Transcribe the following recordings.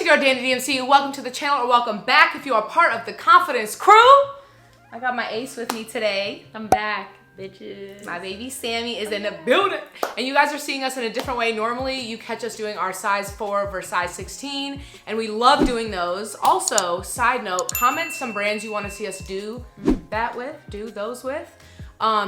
your girl Dani DMC. Welcome to the channel, or welcome back if you are part of the Confidence crew. I got my ace with me today. I'm back, bitches. My baby Sammy is in the building. And you guys are seeing us in a different way. Normally, you catch us doing our size 4 versus size 16, and we love doing those. Also, side note, comment some brands you want to see us do those with,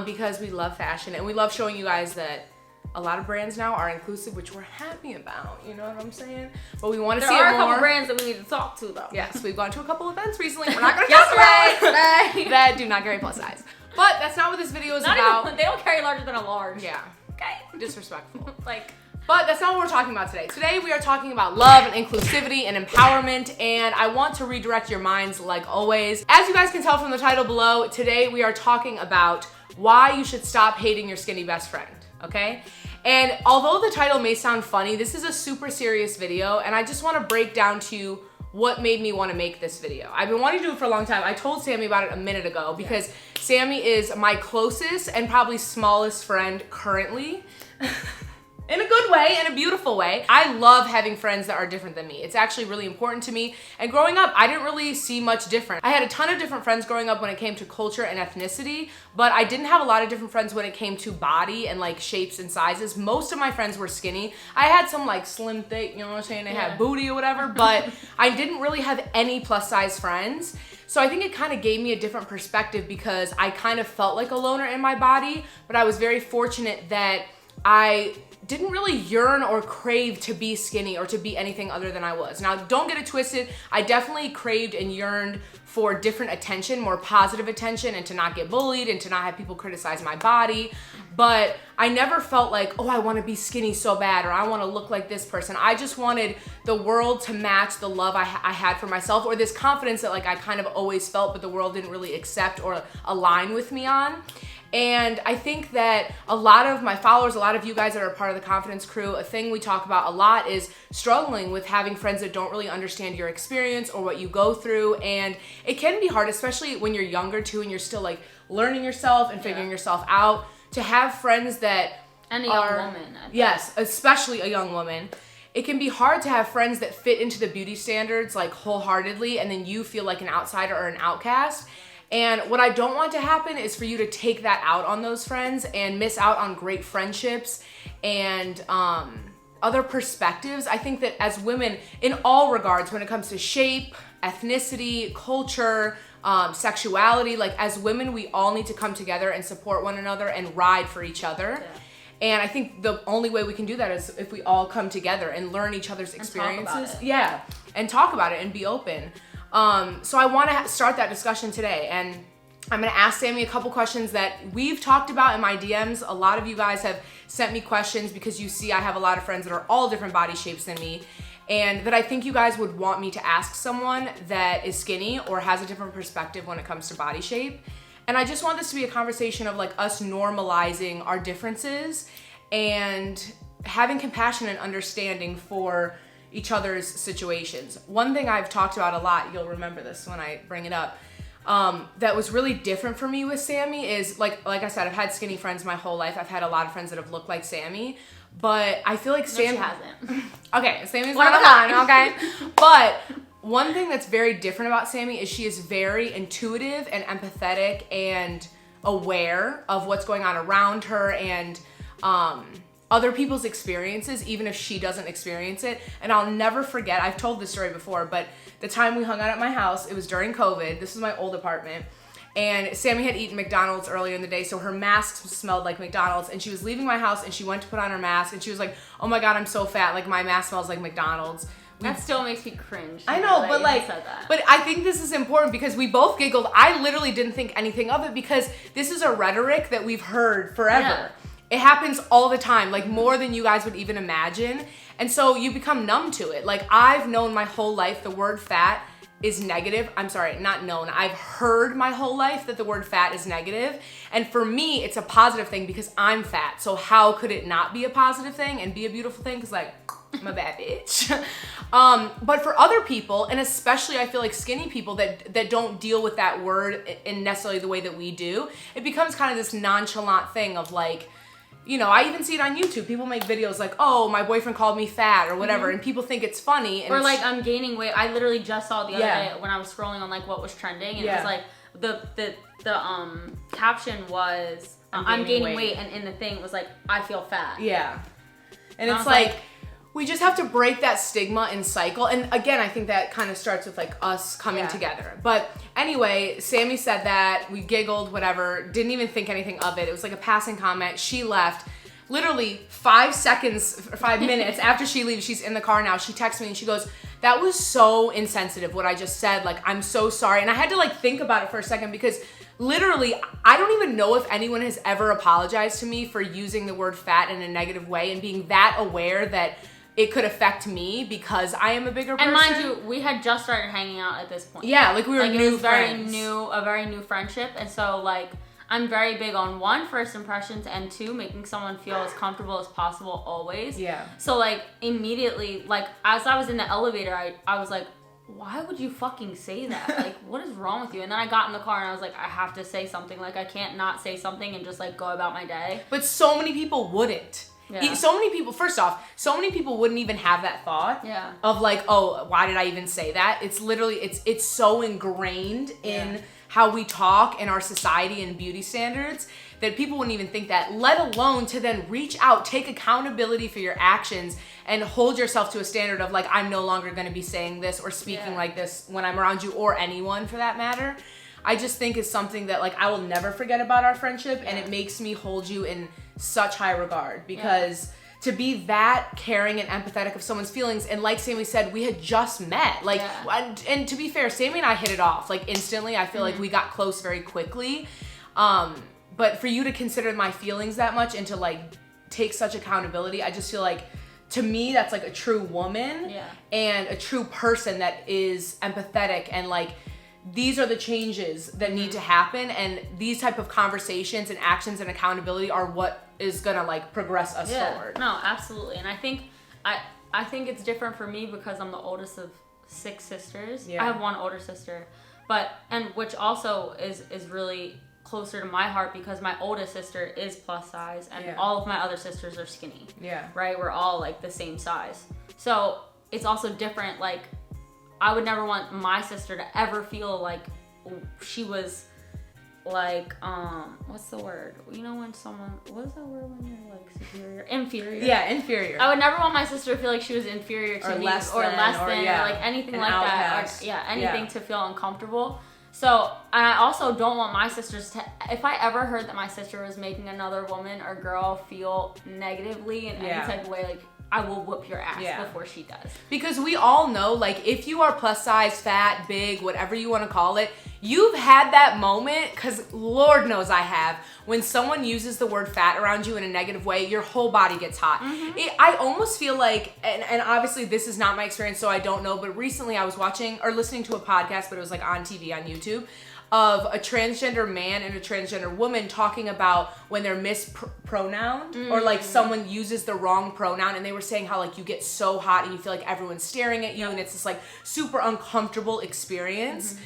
because we love fashion, and we love showing you guys that a lot of brands now are inclusive, which we're happy about, you know what I'm saying? But we want to see it more. There are a couple brands that we need to talk to, though. Yes, we've gone to a couple events recently. We're not going to talk about that do not carry plus size. But that's not what this video is about. Even, they don't carry larger than a large. Yeah. Okay. Disrespectful. But that's not what we're talking about today. Today we are talking about love and inclusivity and empowerment, and I want to redirect your minds like always. As you guys can tell from the title below, today we are talking about why you should stop hating your skinny best friend, okay? And although the title may sound funny, this is a super serious video, and I just want to break down to you what made me want to make this video. I've been wanting to do it for a long time. I told Sammy about it a minute ago because Sammy is my closest and probably smallest friend currently. In a good way, in a beautiful way. I love having friends that are different than me. It's actually really important to me. And growing up, I didn't really see much different. I had a ton of different friends growing up when it came to culture and ethnicity, but I didn't have a lot of different friends when it came to body and like shapes and sizes. Most of my friends were skinny. I had some like slim thick, you know what I'm saying? They had booty or whatever, but I didn't really have any plus size friends. So I think it kind of gave me a different perspective because I kind of felt like a loner in my body, but I was very fortunate that I didn't really yearn or crave to be skinny or to be anything other than I was. Now, don't get it twisted. I definitely craved and yearned for different attention, more positive attention, and to not get bullied and to not have people criticize my body. But I never felt like, oh, I want to be skinny so bad, or I want to look like this person. I just wanted the world to match the love I had for myself, or this confidence that like I kind of always felt, but the world didn't really accept or align with me on. And I think that a lot of my followers, a lot of you guys that are part of the Confidence crew, a thing we talk about a lot is struggling with having friends that don't really understand your experience or what you go through. And it can be hard, especially when you're younger too and you're still like learning yourself and figuring yourself out, to have friends that and a young woman. Yes, especially a young woman. It can be hard to have friends that fit into the beauty standards like wholeheartedly, and then you feel like an outsider or an outcast. And what I don't want to happen is for you to take that out on those friends and miss out on great friendships and other perspectives. I think that as women, in all regards, when it comes to shape, ethnicity, culture, sexuality, like as women, we all need to come together and support one another and ride for each other. Yeah. And I think the only way we can do that is if we all come together and learn each other's experiences. And talk about it and be open. So I want to start that discussion today, and I'm going to ask Sammy a couple questions that we've talked about in my DMs. A lot of you guys have sent me questions because you see I have a lot of friends that are all different body shapes than me, and that I think you guys would want me to ask someone that is skinny or has a different perspective when it comes to body shape. And I just want this to be a conversation of like us normalizing our differences and having compassion and understanding for each other's situations. One thing I've talked about a lot, you'll remember this when I bring it up, that was really different for me with Sammy is like I said, I've had skinny friends my whole life. I've had a lot of friends that have looked like Sammy, but I feel like Sammy hasn't. Okay, Sammy's not mine, okay? But one thing that's very different about Sammy is she is very intuitive and empathetic and aware of what's going on around her and other people's experiences, even if she doesn't experience it. And I'll never forget, I've told this story before, but the time we hung out at my house, it was during COVID. This was my old apartment. And Sammy had eaten McDonald's earlier in the day, so her mask smelled like McDonald's. And she was leaving my house and she went to put on her mask and she was like, oh my God, I'm so fat. Like my mask smells like McDonald's. That still makes me cringe. I know, but like, but I think this is important because we both giggled. I literally didn't think anything of it because this is a rhetoric that we've heard forever. Yeah. It happens all the time, like more than you guys would even imagine. And so you become numb to it. Like I've known my whole life the word fat is negative. I'm sorry, not known. I've heard my whole life that the word fat is negative. And for me, it's a positive thing because I'm fat. So how could it not be a positive thing and be a beautiful thing? Because like, I'm a bad bitch. But for other people, and especially I feel like skinny people that don't deal with that word in necessarily the way that we do, it becomes kind of this nonchalant thing of like, you know, I even see it on YouTube. People make videos like, oh, my boyfriend called me fat or whatever, and people think it's funny. And or like, I'm gaining weight. I literally just saw the other Yeah. day when I was scrolling on like what was trending, and Yeah. it was like the caption was I'm gaining weight, and in the thing it was like I feel fat. Yeah. And I it's was like, we just have to break that stigma and cycle. And again, I think that kind of starts with like us coming together. But anyway, Sammy said that, we giggled, whatever, didn't even think anything of it. It was like a passing comment. She left. Literally 5 minutes after she leaves, she's in the car now. She texts me and she goes, that was so insensitive what I just said. Like, I'm so sorry. And I had to like think about it for a second because literally, I don't even know if anyone has ever apologized to me for using the word fat in a negative way and being that aware that it could affect me because I am a bigger person. And mind you, we had just started hanging out at this point. Yeah, like we were new it was friends. a very new friendship. And so like, I'm very big on one, first impressions, and two, making someone feel as comfortable as possible always. Yeah. So like immediately, like as I was in the elevator, I was like, why would you fucking say that? Like, what is wrong with you? And then I got in the car and I was like, I have to say something. Like, I can't not say something and just like go about my day. But so many people wouldn't. Yeah. So many people, first off, so many people wouldn't even have that thought of like, oh, why did I even say that? It's literally, it's so ingrained in how we talk in our society and beauty standards that people wouldn't even think that, let alone to then reach out, take accountability for your actions and hold yourself to a standard of like, I'm no longer going to be saying this or speaking like this when I'm around you or anyone for that matter. I just think is something that like I will never forget about our friendship and it makes me hold you in such high regard because to be that caring and empathetic of someone's feelings, and like Sammy said, we had just met, like and to be fair, Sammy and I hit it off like instantly. I feel like we got close very quickly, but for you to consider my feelings that much and to like take such accountability, I just feel like to me that's like a true woman and a true person that is empathetic and like these are the changes that need to happen, and these type of conversations and actions and accountability are what is gonna like progress us forward. No, absolutely. And I think it's different for me because I'm the oldest of 6 sisters. I have one older sister, and which also is really closer to my heart because my oldest sister is plus size and all of my other sisters are skinny. Right? We're all like the same size. So it's also different. Like, I would never want my sister to ever feel like she was like, what's the word? You know when someone, what's that word when you're like superior? Inferior. Yeah, inferior. I would never want my sister to feel like she was inferior to me or less than or like anything like outcast. that. Or, anything to feel uncomfortable. So, and I also don't want my sisters to, if I ever heard that my sister was making another woman or girl feel negatively in any type of way, like, I will whoop your ass before she does. Because we all know, like, if you are plus size, fat, big, whatever you want to call it, you've had that moment, because Lord knows I have, when someone uses the word fat around you in a negative way, your whole body gets hot. I almost feel like, and obviously this is not my experience, so I don't know, but recently I was watching or listening to a podcast, but it was like on TV, on YouTube, of a transgender man and a transgender woman talking about when they're mispronounced or like someone uses the wrong pronoun, and they were saying how like you get so hot and you feel like everyone's staring at you and it's this like super uncomfortable experience.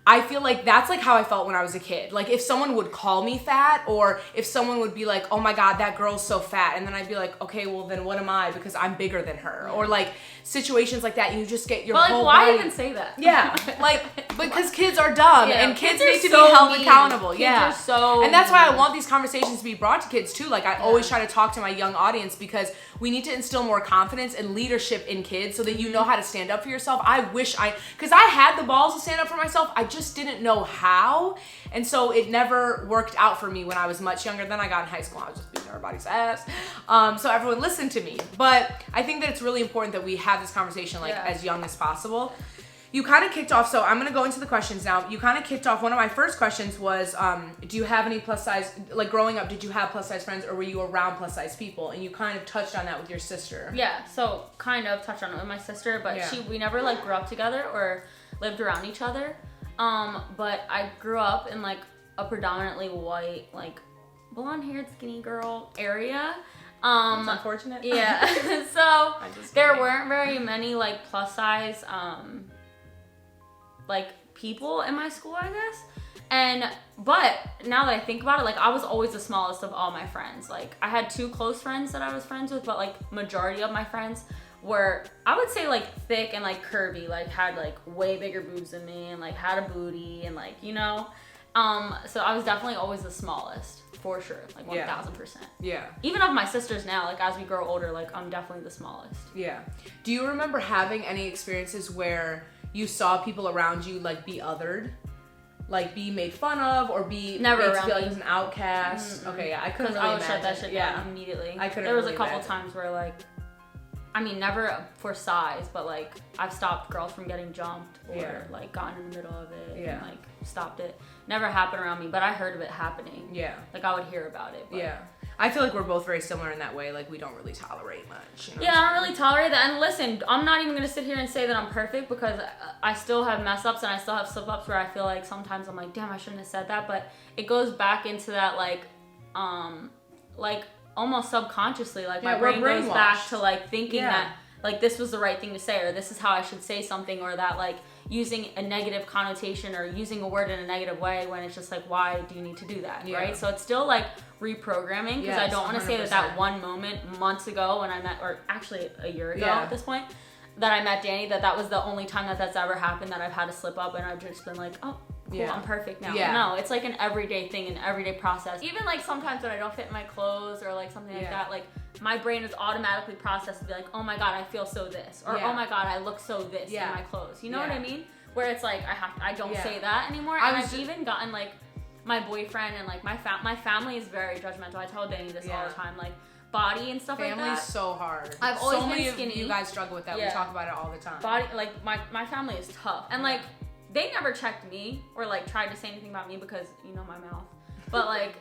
I feel like that's like how I felt when I was a kid. Like if someone would call me fat, or if someone would be like, oh my God, that girl's so fat. And then I'd be like, okay, well then what am I? Because I'm bigger than her. Or like situations like that, you just get your whole why body. even say that? Yeah, like because kids are dumb and kids need to so be held mean. accountable. Kids Yeah, are so and that's why I want these conversations to be brought to kids too. Like I always try to talk to my young audience because we need to instill more confidence and leadership in kids so that you know how to stand up for yourself. Because I had the balls to stand up for myself, I just didn't know how, and so it never worked out for me when I was much younger. Then I got in high school, I was just beating everybody's ass. So everyone listened to me, but I think that it's really important that we have this conversation like as young as possible. You kind of kicked off, so I'm gonna go into the questions now. You kind of kicked off, one of my first questions was, do you have any plus size, like growing up, did you have plus size friends or were you around plus size people? And you kind of touched on that with your sister. Yeah, so kind of touched on it with my sister, but we never like grew up together or lived around each other. But I grew up in like a predominantly white, like blonde-haired skinny girl area. That's unfortunate. Yeah. So there weren't very many like plus size like people in my school, I guess. But now that I think about it, like I was always the smallest of all my friends. Like I had 2 close friends that I was friends with, but like majority of my friends were, I would say, like thick and like curvy, like had like way bigger boobs than me and like had a booty and like, you know. So I was definitely always the smallest, for sure, like 1000%. Yeah. Even of my sisters now, like as we grow older, like I'm definitely the smallest. Yeah. Do you remember having any experiences where you saw people around you like be othered? Like be made fun of or be never made around to feel like me. it was an outcast? Okay, yeah, I couldn't Because really I would shut that imagine. shit down immediately. I couldn't There was really a couple imagine. times where like, I mean, never for size, but like I've stopped girls from getting jumped or like gotten in the middle of it and like stopped it. Never happened around me, but I heard of it happening. Yeah. Like I would hear about it. But. Yeah. I feel like we're both very similar in that way. Like we don't really tolerate much. You know Yeah, I don't really tolerate that. And listen, I'm not even gonna sit here and say that I'm perfect because I still have mess ups and I still have slip ups where I feel like sometimes I'm like, damn, I shouldn't have said that. But it goes back into that like almost subconsciously, like my brain goes back to like thinking that like this was the right thing to say or this is how I should say something or that like using a negative connotation or using a word in a negative way when it's just like, why do you need to do that, right? So it's still like reprogramming because I don't want to say that one moment months ago when I met, or actually a year ago at this point, that I met Dani, that was the only time that that's ever happened that I've had a slip up and I've just been like, oh, cool, I'm perfect now. No, it's like an everyday thing, an everyday process. Even like sometimes when I don't fit in my clothes or like something like that, like my brain is automatically processed to be like, oh my God, I feel so this. Or oh my God, I look so this in my clothes. You know what I mean? Where it's like, I don't say that anymore. And I've even gotten like my boyfriend and like my family is very judgmental. I tell Dani this all the time. Like body and stuff like that. Family's so hard. I've always so many been skinny. Of you guys struggle with that. We talk about it all the time. Body, like my family is tough. And like, they never checked me or like tried to say anything about me because you know my mouth. But like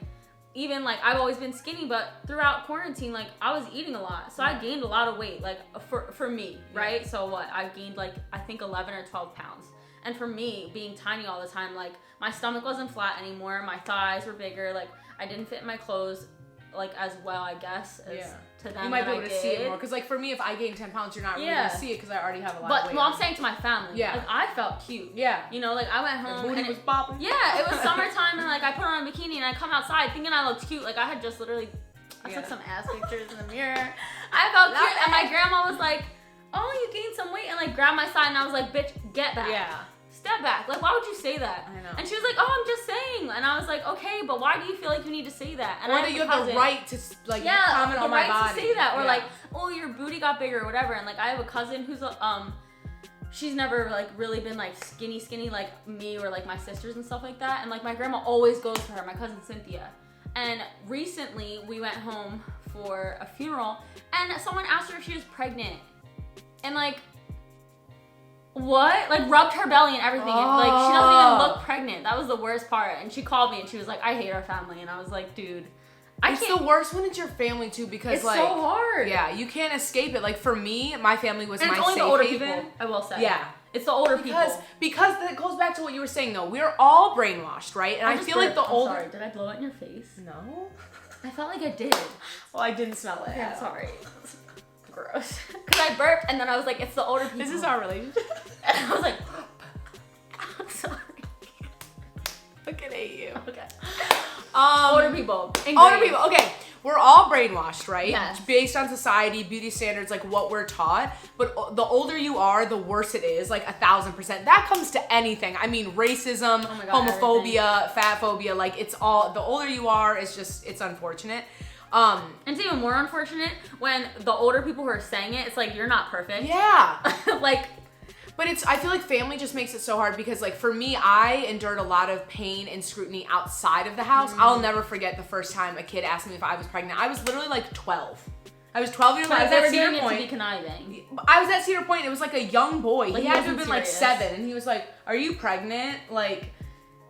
even like I've always been skinny, but throughout quarantine like I was eating a lot. So I gained a lot of weight like for me, right? So what? I gained like I think 11 or 12 pounds. And for me, being tiny all the time, like my stomach wasn't flat anymore, my thighs were bigger, like I didn't fit in my clothes like as well, I guess, as to them. You might be able to see it more, because like for me, if I gain 10 pounds, you're not really gonna see it because I already have a lot of weight. But I'm saying to my family, like I felt cute. Yeah. You know, like I went home. The booty was popping. Yeah, it was summertime and like I put on a bikini and I come outside thinking I looked cute. Like I had just literally, I took some ass pictures in the mirror. I felt cute, and my grandma was like, "Oh, you gained some weight," and like grabbed my side, and I was like, "Bitch, get back." Yeah. Step back. Like, why would you say that? I know. And she was like, "Oh, I'm just saying." And I was like, "Okay, but why do you feel like you need to say that?" And or that you have the right to like comment on my body. the right to say that, or like, "Oh, your booty got bigger," or whatever. And like, I have a cousin who's she's never like really been like skinny like me or like my sisters and stuff like that. And like my grandma always goes to her, my cousin Cynthia. And recently we went home for a funeral, and someone asked her if she was pregnant, and like. What? Like rubbed her belly and everything. And, like she doesn't even look pregnant. That was the worst part. And she called me and she was like, "I hate our family." And I was like, "Dude, it's the worst when it's your family too, because it's like so hard. Yeah, you can't escape it. Like for me, my family was and my it's only safe the older haven. people. I will say. Yeah. It's the older because it goes back to what you were saying though. We're all brainwashed, right? And I feel like the older. Sorry, did I blow it in your face? No. I felt like I did. Well, I didn't smell it. Yeah, sorry. Gross. Because I burped and then I was like, it's the older people. This is our relationship. And I was like, I'm sorry. Fucking hate you. Okay. Older people. Older people. Okay. We're all brainwashed, right? Yes. Based on society, beauty standards, like what we're taught. But the older you are, the worse it is, like 1000%. That comes to anything. I mean, racism, homophobia, fat phobia, like it's all, the older you are, it's unfortunate. And it's even more unfortunate when the older people who are saying it, it's like, you're not perfect. Yeah. Like, but I feel like family just makes it so hard because like for me, I endured a lot of pain and scrutiny outside of the house. I'll never forget the first time a kid asked me if I was pregnant. I was literally like 12. I was 12 years old. I was at Cedar Point. To be conniving. I was at Cedar Point. It was like a young boy. Like, he had to have been like 7, and he was like, "Are you pregnant?" Like,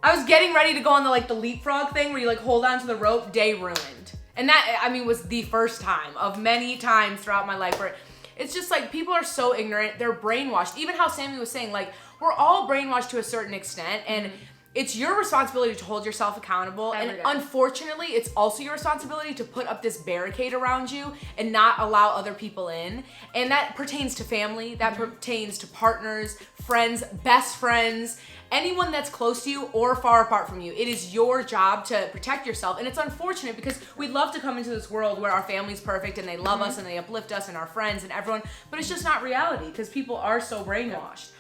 I was getting ready to go on the leapfrog thing where you like hold on to the rope. Day ruined. And that, I mean, was the first time of many times throughout my life where it's just like people are so ignorant. They're brainwashed. Even how Sammy was saying, like, we're all brainwashed to a certain extent. And it's your responsibility to hold yourself accountable. And unfortunately, it's also your responsibility to put up this barricade around you and not allow other people in. And that pertains to family, that pertains to partners, friends, best friends, anyone that's close to you or far apart from you. It is your job to protect yourself. And it's unfortunate because we'd love to come into this world where our family's perfect and they love us and they uplift us and our friends and everyone, but it's just not reality because people are so brainwashed.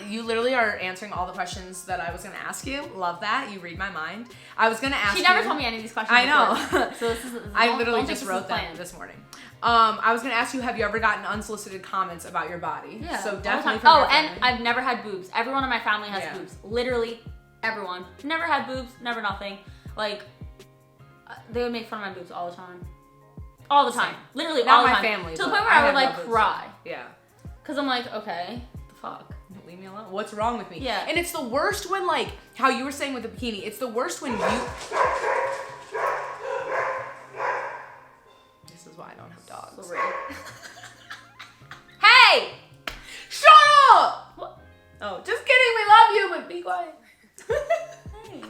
You literally are answering all the questions that I was going to ask you. Love that. You read my mind. I was going to ask you. She never told me any of these questions I know. So this is I literally just wrote them this morning. I was going to ask you, have you ever gotten unsolicited comments about your body? Yeah. So definitely from your family. And I've never had boobs. Everyone in my family has boobs. Literally everyone. Never had boobs. Never nothing. Like, they would make fun of my boobs all the time. All the time. Literally all the time. Not my family. To the point where I would like cry. Yeah. Because I'm like, okay, the fuck. Leave me alone. What's wrong with me? Yeah. And it's the worst when, like, how you were saying with the bikini, it's the worst when you... This is why I don't have dogs. So hey! Shut up! What? Oh, just kidding. We love you, but be quiet. Hey.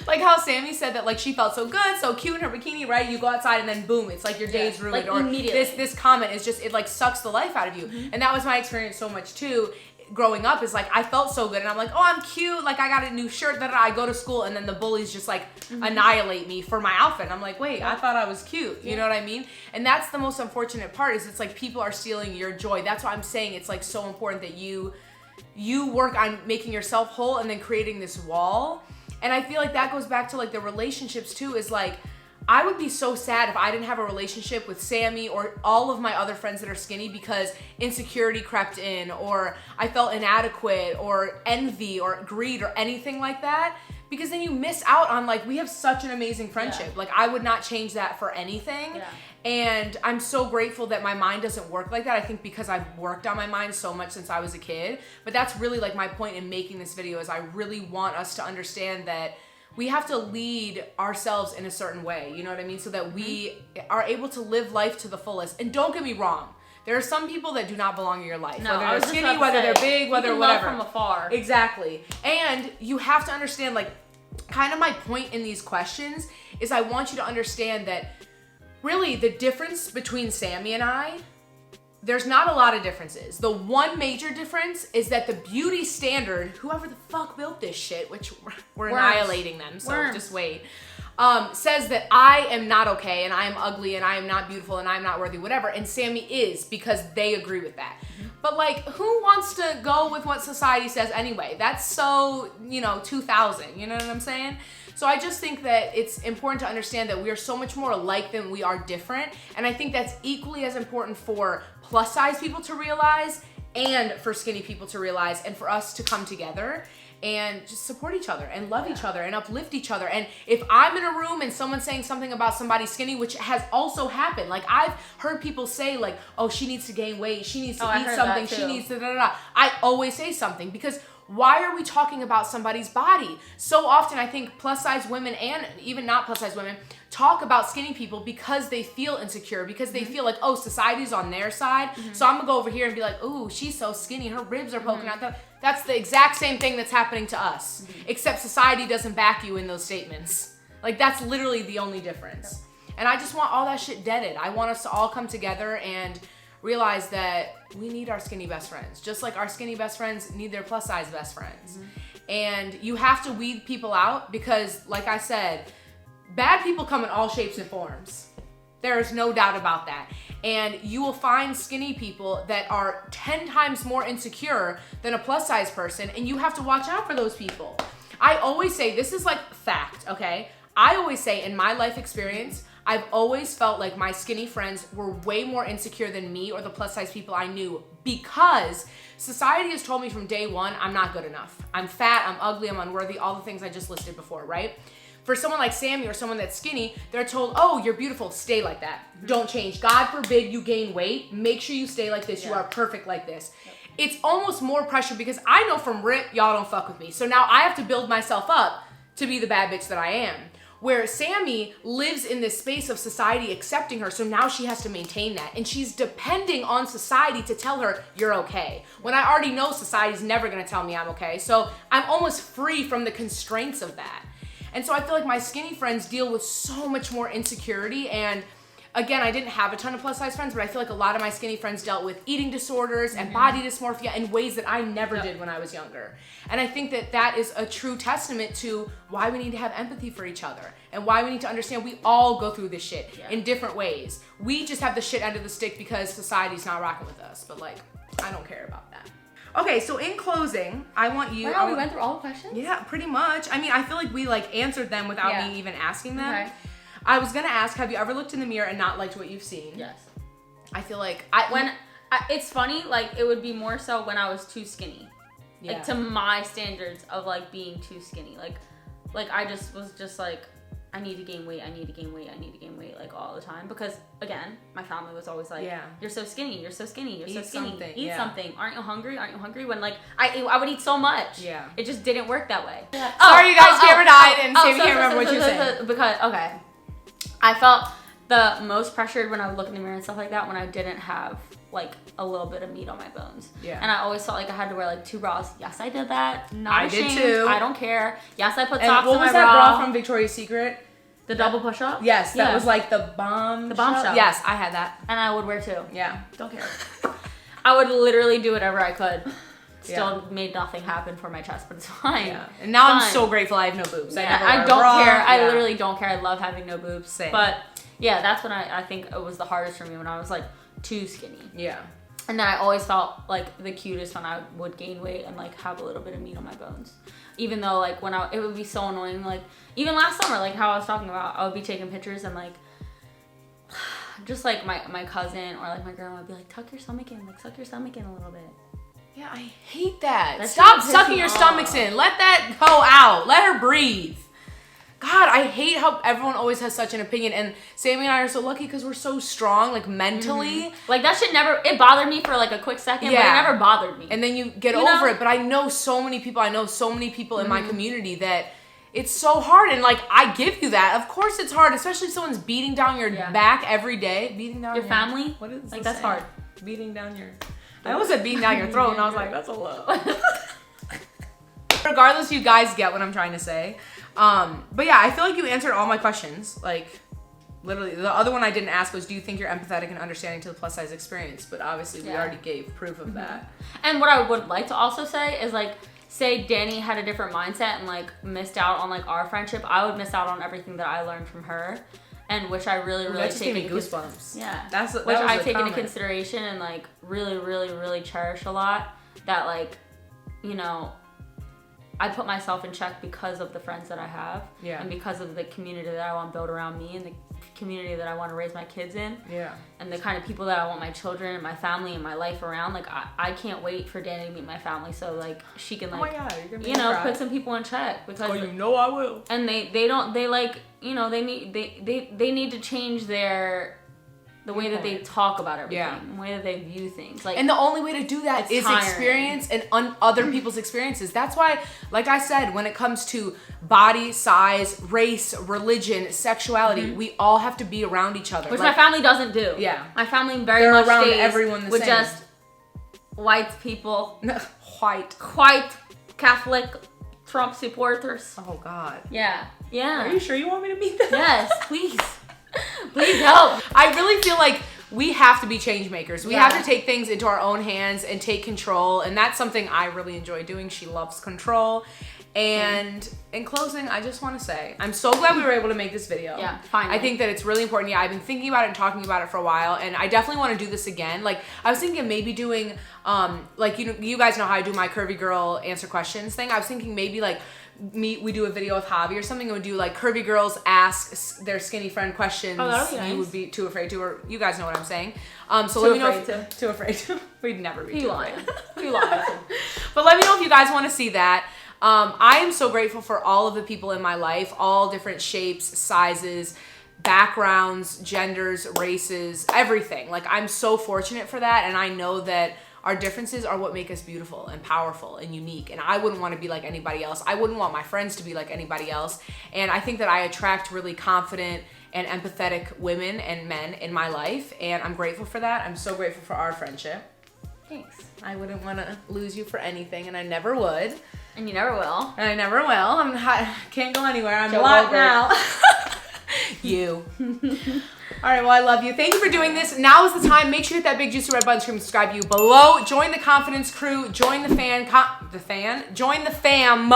Like how Sammy said that, like, she felt so good, so cute in her bikini, right? You go outside and then boom, it's like your day's ruined. Like, or immediately. This comment is just, it like sucks the life out of you. And that was my experience so much too. Growing up is like, I felt so good and I'm like, oh, I'm cute. Like, I got a new shirt that I go to school and then the bullies just like annihilate me for my outfit. And I'm like, wait, I thought I was cute. You know what I mean? And that's the most unfortunate part is it's like people are stealing your joy. That's why I'm saying it's like so important that you work on making yourself whole and then creating this wall. And I feel like that goes back to like the relationships too, is like, I would be so sad if I didn't have a relationship with Sammy or all of my other friends that are skinny because insecurity crept in or I felt inadequate or envy or greed or anything like that. Because then you miss out on, like, we have such an amazing friendship. Yeah. Like, I would not change that for anything. Yeah. And I'm so grateful that my mind doesn't work like that. I think because I've worked on my mind so much since I was a kid. But that's really, like, my point in making this video is I really want us to understand that we have to lead ourselves in a certain way. You know what I mean? So that we are able to live life to the fullest. And don't get me wrong. There are some people that do not belong in your life. No, whether they're skinny, whether they're big, whether whatever. Love from afar. Exactly. And you have to understand, like, kind of my point in these questions is I want you to understand that really the difference between Sammy and I, there's not a lot of differences. The one major difference is that the beauty standard, whoever the fuck built this shit, which we're annihilating them, so just wait, says that I am not okay and I am ugly and I am not beautiful and I am not worthy, whatever, and Sammy is because they agree with that. But like, who wants to go with what society says anyway? That's so, 2000, you know what I'm saying? So I just think that it's important to understand that we are so much more alike than we are different. And I think that's equally as important for plus size people to realize and for skinny people to realize and for us to come together and just support each other and love each other and uplift each other. And if I'm in a room and someone's saying something about somebody skinny, which has also happened, like I've heard people say like, oh, she needs to gain weight, she needs to eat something, she needs to da-da-da. I always say something because why are we talking about somebody's body? So often I think plus size women and even not plus size women talk about skinny people because they feel insecure, because they feel like, oh, society's on their side. So I'm gonna go over here and be like, ooh, she's so skinny, her ribs are poking out. That's the exact same thing that's happening to us, except society doesn't back you in those statements. Like that's literally the only difference. And I just want all that shit deaded. I want us to all come together and realize that we need our skinny best friends, just like our skinny best friends need their plus size best friends. And you have to weed people out because, like I said, bad people come in all shapes and forms. There is no doubt about that. And you will find skinny people that are 10 times more insecure than a plus size person, and you have to watch out for those people. I always say, this is like fact, okay? I always say in my life experience, I've always felt like my skinny friends were way more insecure than me or the plus size people I knew because society has told me from day one, I'm not good enough. I'm fat, I'm ugly, I'm unworthy, all the things I just listed before, right? For someone like Sammy or someone that's skinny, they're told, oh, you're beautiful, stay like that. Don't change. God forbid you gain weight. Make sure you stay like this. You are perfect like this. It's almost more pressure because I know from rip, y'all don't fuck with me. So now I have to build myself up to be the bad bitch that I am. where Sammy lives in this space of society accepting her, so now she has to maintain that. And she's depending on society to tell her, you're okay. When I already know society's never gonna tell me I'm okay. So I'm almost free from the constraints of that. And so I feel like my skinny friends deal with so much more insecurity. And again, I didn't have a ton of plus size friends, but I feel like a lot of my skinny friends dealt with eating disorders and body dysmorphia in ways that I never did when I was younger. And I think that that is a true testament to why we need to have empathy for each other and why we need to understand we all go through this shit in different ways. We just have the shit end of the stick because society's not rocking with us, but like, I don't care about that. Okay, so in closing, I want you. Wow, we went through all the questions? Yeah, pretty much. I mean, I feel like we like answered them without me even asking them. Okay. I was gonna ask, have you ever looked in the mirror and not liked what you've seen? Yes. I feel like it's funny, like it would be more so when I was too skinny. Like to my standards of like being too skinny. Like I just was just like, I need to gain weight, I need to gain weight, I need to gain weight, like all the time. Because again, my family was always like, you're so skinny, you're so skinny, you're so skinny. Eat something. Aren't you hungry? Aren't you hungry? When like I would eat so much. Yeah. It just didn't work that way. Yeah. Sorry you guys, Cameron died and Sammy can't remember what you said. Because I felt the most pressured when I would look in the mirror and stuff like that when I didn't have like a little bit of meat on my bones. Yeah. And I always felt like I had to wear like 2 bras. Yes, I did that. Not ashamed. I did too. I don't care. Yes, I put socks in my bra. What was that bra from Victoria's Secret? The double push-up? Yes, that was like the bomb. The bomb shell. Yes, I had that. And I would wear 2. Yeah. Don't care. I would literally do whatever I could. Still made nothing happen for my chest, but it's fine. Yeah. And now I'm so grateful I have no boobs. I don't care. I literally don't care. I love having no boobs. Same. But yeah, that's when I think it was the hardest for me, when I was like too skinny. Yeah. And then I always felt like the cutest when I would gain weight and like have a little bit of meat on my bones. Even though like it would be so annoying, like even last summer, like how I was talking about, I would be taking pictures and like just like my cousin or like my grandma would be like, tuck your stomach in, like suck your stomach in a little bit. Yeah, I hate that. Stop sucking your stomachs in. Let that go out. Let her breathe. God, I hate how everyone always has such an opinion. And Sammy and I are so lucky because we're so strong, like mentally. Like that shit it bothered me for like a quick second, but it never bothered me. And then you get over it. But I know so many people in my community that it's so hard. And like, I give you that. Of course it's hard, especially if someone's beating down your back every day. Beating down your family? What is like, that's hard. Beating down your... I almost said beating down your throat, and I was like, that's a low. Regardless, you guys get what I'm trying to say. But yeah, I feel like you answered all my questions. Like, literally. The other one I didn't ask was, do you think you're empathetic and understanding to the plus size experience? But obviously, we already gave proof of that. And what I would like to also say is, like, say Dani had a different mindset and, like, missed out on, like, our friendship. I would miss out on everything that I learned from her. And which I really take into goosebumps. Yeah, which I take into consideration and like really cherish a lot. That like, you know, I put myself in check because of the friends that I have, and because of the community that I want to build around me and the community that I want to raise my kids in, and the kind of people that I want my children and my family and my life around. Like I can't wait for Dani to meet my family so like she can like, put some people in check because you know I will. And they like, you know, they need to change the way that they talk about everything, the way that they view things. Like, and the only way to do that is experience and other people's experiences. That's why, like I said, when it comes to body, size, race, religion, sexuality, we all have to be around each other. Which my family doesn't do. Yeah. My family very much around stays everyone with just white people. White Catholic Trump supporters. Oh, God. Yeah. Yeah. Are you sure you want me to meet them? Yes, please. Please help. I really feel like we have to be change makers. We have to take things into our own hands and take control. And that's something I really enjoy doing. She loves control. And in closing, I just want to say, I'm so glad we were able to make this video. Yeah, finally. I think that it's really important. Yeah, I've been thinking about it and talking about it for a while. And I definitely want to do this again. Like, I was thinking of maybe doing, like, you guys know how I do my Curvy Girl Answer Questions thing. I was thinking maybe, like, we do a video with Javi or something, and we do like curvy girls ask their skinny friend questions you would be too afraid to, or you guys know what I'm saying. So let me know if too afraid to. We'd never be too afraid. You lying. But let me know if you guys want to see that. I am so grateful for all of the people in my life, all different shapes, sizes, backgrounds, genders, races, everything. Like, I'm so fortunate for that, and I know that our differences are what make us beautiful and powerful and unique. And I wouldn't want to be like anybody else. I wouldn't want my friends to be like anybody else. And I think that I attract really confident and empathetic women and men in my life. And I'm grateful for that. I'm so grateful for our friendship. Thanks. I wouldn't want to lose you for anything, and I never would. And you never will. And I never will. Can't go anywhere. I'm Joe locked Goldberg. now. You. All right, well, I love you. Thank you for doing this. Now is the time. Make sure you hit that big juicy red button, scream subscribe you below. Join the confidence crew. Join the join the fam.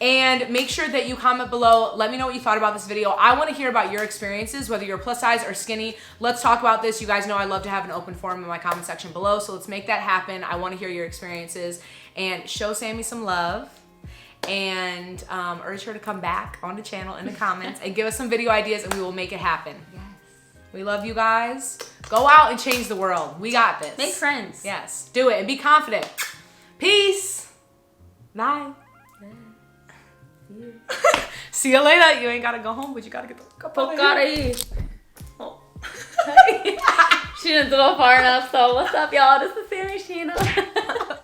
And make sure that you comment below. Let me know what you thought about this video. I want to hear about your experiences, whether you're plus size or skinny. Let's talk about this. You guys know I love to have an open forum in my comment section below, so let's make that happen. I want to hear your experiences. And show Sammy some love. And urge her to come back on the channel in the comments and give us some video ideas, and we will make it happen. Yes. We love you guys. Go out and change the world. We got this. Make friends. Yes. Do it and be confident. Peace. Bye. See you later. You ain't gotta go home, but you gotta get the fuck out of here. Oh. She didn't do it far enough, so what's up, y'all? This is Sammy Sheena.